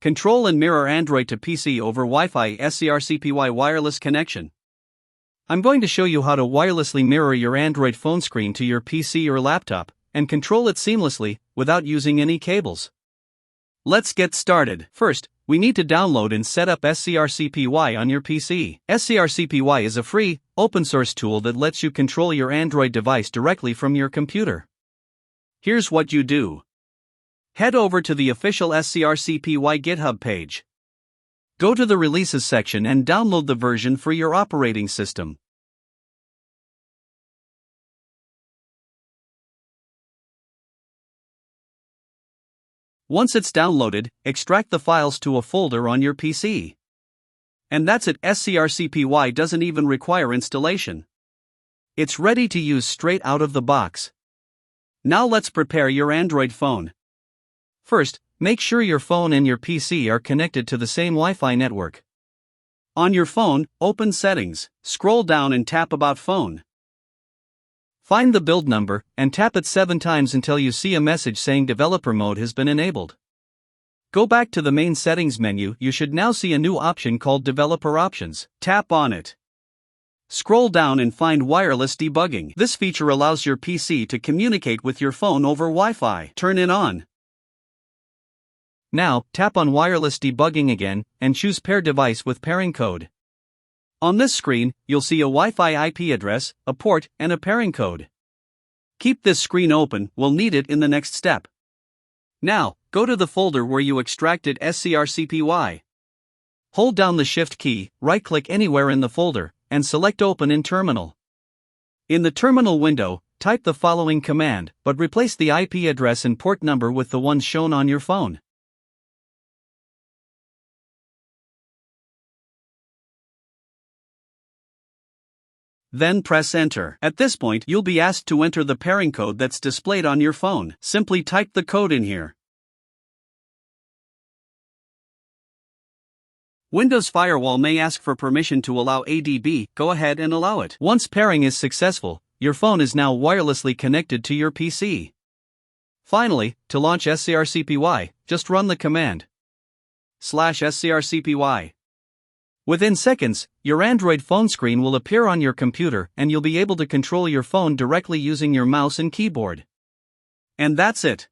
Control and mirror Android to PC over Wi-Fi SCRCPY wireless connection. I'm going to show you how to wirelessly mirror your Android phone screen to your PC or laptop, and control it seamlessly, without using any cables. Let's get started. First, we need to download and set up SCRCPY on your PC. SCRCPY is a free, open-source tool that lets you control your Android device directly from your computer. Here's what you do. Head over to the official SCRCPY GitHub page. Go to the Releases section and download the version for your operating system. Once it's downloaded, extract the files to a folder on your PC. And that's it. SCRCPY doesn't even require installation. It's ready to use straight out of the box. Now let's prepare your Android phone. First, make sure your phone and your PC are connected to the same Wi-Fi network. On your phone, open Settings, scroll down and tap About Phone. Find the build number, and tap it 7 times until you see a message saying Developer Mode has been enabled. Go back to the main settings menu. You should now see a new option called Developer Options. Tap on it. Scroll down and find Wireless Debugging. This feature allows your PC to communicate with your phone over Wi-Fi. Turn it on. Now, tap on Wireless Debugging again, and choose Pair Device with Pairing Code. On this screen, you'll see a Wi-Fi IP address, a port, and a pairing code. Keep this screen open, we'll need it in the next step. Now, go to the folder where you extracted SCRCPY. Hold down the Shift key, right-click anywhere in the folder, and select Open in Terminal. In the terminal window, type the following command, but replace the IP address and port number with the ones shown on your phone. Then press Enter. At this point, you'll be asked to enter the pairing code that's displayed on your phone. Simply type the code in here. Windows Firewall may ask for permission to allow ADB. Go ahead and allow it. Once pairing is successful, your phone is now wirelessly connected to your PC. Finally, to launch SCRCPY, just run the command /SCRCPY. Within seconds, your Android phone screen will appear on your computer and you'll be able to control your phone directly using your mouse and keyboard. And that's it.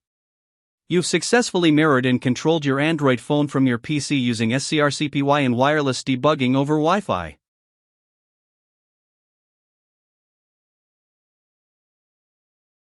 You've successfully mirrored and controlled your Android phone from your PC using SCRCPY and wireless debugging over Wi-Fi.